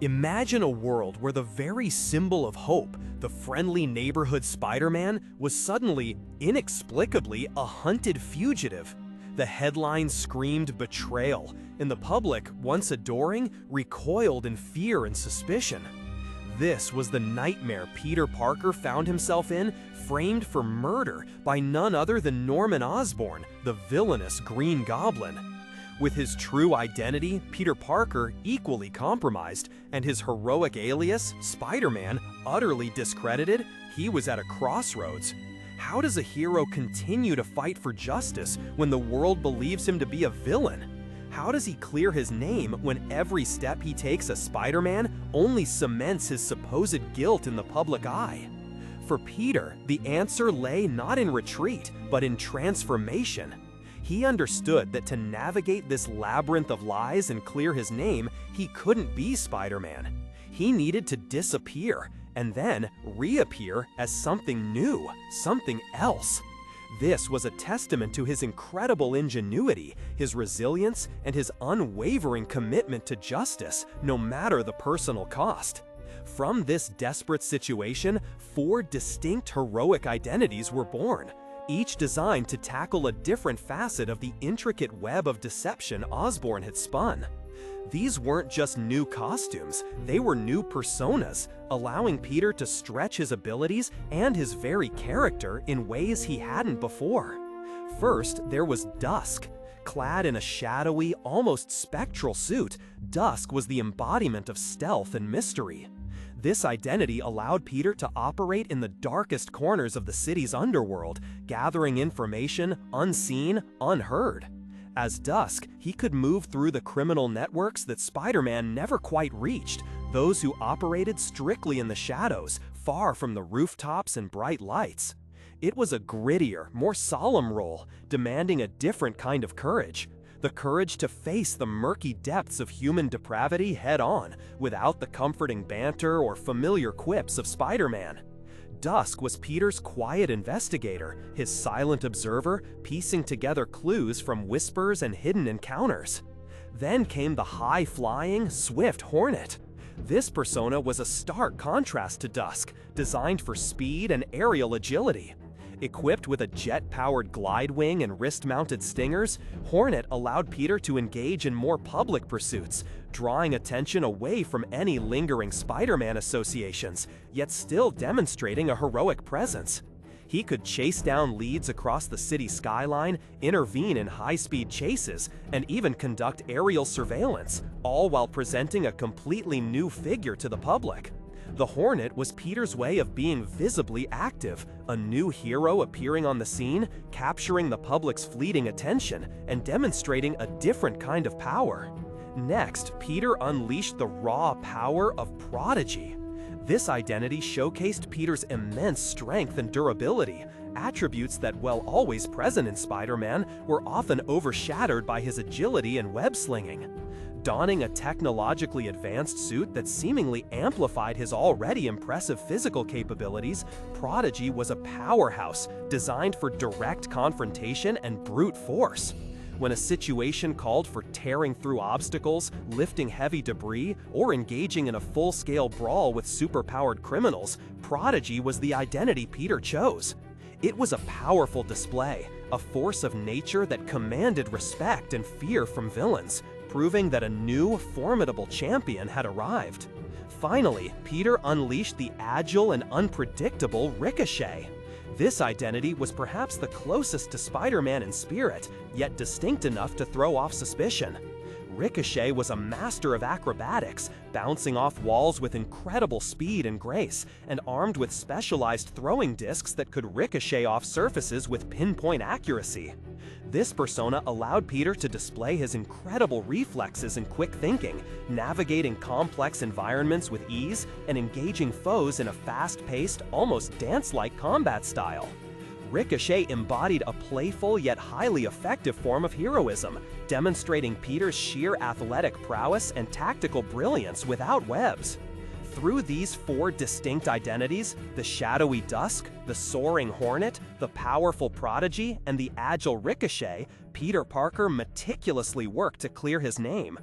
Imagine a world where the very symbol of hope, the friendly neighborhood Spider-Man, was suddenly, inexplicably, a hunted fugitive. The headlines screamed betrayal, and the public, once adoring, recoiled in fear and suspicion. This was the nightmare Peter Parker found himself in, framed for murder by none other than Norman Osborn, the villainous Green Goblin. With his true identity, Peter Parker, equally compromised, and his heroic alias, Spider-Man, utterly discredited, he was at a crossroads. How does a hero continue to fight for justice when the world believes him to be a villain? How does he clear his name when every step he takes as Spider-Man only cements his supposed guilt in the public eye? For Peter, the answer lay not in retreat, but in transformation. He understood that to navigate this labyrinth of lies and clear his name, he couldn't be Spider-Man. He needed to disappear, and then reappear as something new, something else. This was a testament to his incredible ingenuity, his resilience, and his unwavering commitment to justice, no matter the personal cost. From this desperate situation, 4 distinct heroic identities were born, each designed to tackle a different facet of the intricate web of deception Osborn had spun. These weren't just new costumes, they were new personas, allowing Peter to stretch his abilities and his very character in ways he hadn't before. First, there was Dusk. Clad in a shadowy, almost spectral suit, Dusk was the embodiment of stealth and mystery. This identity allowed Peter to operate in the darkest corners of the city's underworld, gathering information unseen, unheard. As Dusk, he could move through the criminal networks that Spider-Man never quite reached, those who operated strictly in the shadows, far from the rooftops and bright lights. It was a grittier, more solemn role, demanding a different kind of courage. The courage to face the murky depths of human depravity head-on, without the comforting banter or familiar quips of Spider-Man. Dusk was Peter's quiet investigator, his silent observer, piecing together clues from whispers and hidden encounters. Then came the high-flying, swift Hornet. This persona was a stark contrast to Dusk, designed for speed and aerial agility. Equipped with a jet-powered glide wing and wrist-mounted stingers, Hornet allowed Peter to engage in more public pursuits, drawing attention away from any lingering Spider-Man associations, yet still demonstrating a heroic presence. He could chase down leads across the city skyline, intervene in high-speed chases, and even conduct aerial surveillance, all while presenting a completely new figure to the public. The Hornet was Peter's way of being visibly active, a new hero appearing on the scene, capturing the public's fleeting attention, and demonstrating a different kind of power. Next, Peter unleashed the raw power of Prodigy. This identity showcased Peter's immense strength and durability, attributes that, while always present in Spider-Man, were often overshadowed by his agility and web-slinging. Donning a technologically advanced suit that seemingly amplified his already impressive physical capabilities, Prodigy was a powerhouse designed for direct confrontation and brute force. When a situation called for tearing through obstacles, lifting heavy debris, or engaging in a full-scale brawl with superpowered criminals, Prodigy was the identity Peter chose. It was a powerful display, a force of nature that commanded respect and fear from villains, proving that a new, formidable champion had arrived. Finally, Peter unleashed the agile and unpredictable Ricochet. This identity was perhaps the closest to Spider-Man in spirit, yet distinct enough to throw off suspicion. Ricochet was a master of acrobatics, bouncing off walls with incredible speed and grace, and armed with specialized throwing discs that could ricochet off surfaces with pinpoint accuracy. This persona allowed Peter to display his incredible reflexes and quick thinking, navigating complex environments with ease and engaging foes in a fast-paced, almost dance-like combat style. Ricochet embodied a playful yet highly effective form of heroism, demonstrating Peter's sheer athletic prowess and tactical brilliance without webs. Through these 4 distinct identities, the shadowy Dusk, the soaring Hornet, the powerful Prodigy, and the agile Ricochet, Peter Parker meticulously worked to clear his name.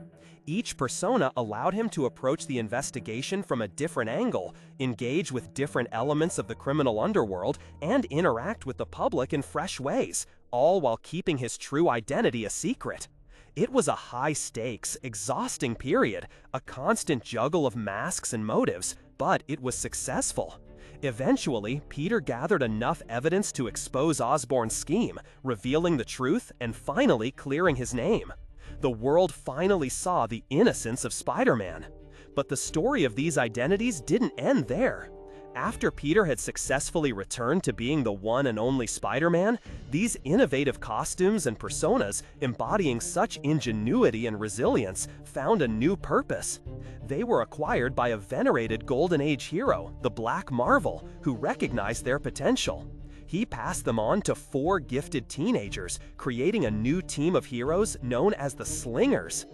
Each persona allowed him to approach the investigation from a different angle, engage with different elements of the criminal underworld, and interact with the public in fresh ways, all while keeping his true identity a secret. It was a high-stakes, exhausting period, a constant juggle of masks and motives, but it was successful. Eventually, Peter gathered enough evidence to expose Osborn's scheme, revealing the truth and finally clearing his name. The world finally saw the innocence of Spider-Man. But the story of these identities didn't end there. After Peter had successfully returned to being the one and only Spider-Man, these innovative costumes and personas, embodying such ingenuity and resilience, found a new purpose. They were acquired by a venerated Golden Age hero, the Black Marvel, who recognized their potential. He passed them on to 4 gifted teenagers, creating a new team of heroes known as the Slingers.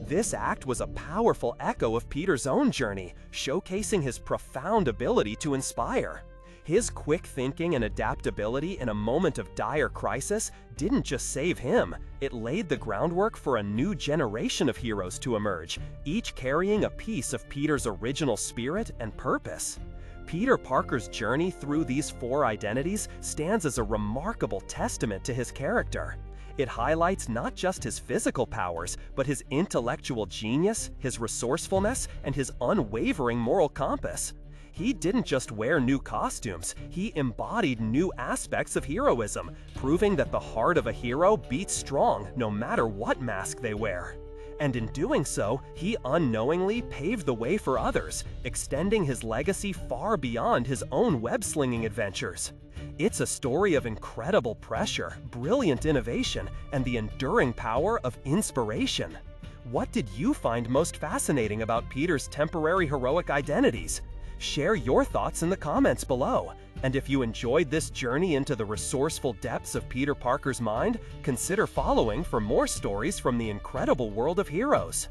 This act was a powerful echo of Peter's own journey, showcasing his profound ability to inspire. His quick thinking and adaptability in a moment of dire crisis didn't just save him, it laid the groundwork for a new generation of heroes to emerge, each carrying a piece of Peter's original spirit and purpose. Peter Parker's journey through these 4 identities stands as a remarkable testament to his character. It highlights not just his physical powers, but his intellectual genius, his resourcefulness, and his unwavering moral compass. He didn't just wear new costumes, he embodied new aspects of heroism, proving that the heart of a hero beats strong no matter what mask they wear. And in doing so, he unknowingly paved the way for others, extending his legacy far beyond his own web-slinging adventures. It's a story of incredible pressure, brilliant innovation, and the enduring power of inspiration. What did you find most fascinating about Peter's temporary heroic identities? Share your thoughts in the comments below. And if you enjoyed this journey into the resourceful depths of Peter Parker's mind, consider following for more stories from the incredible world of heroes.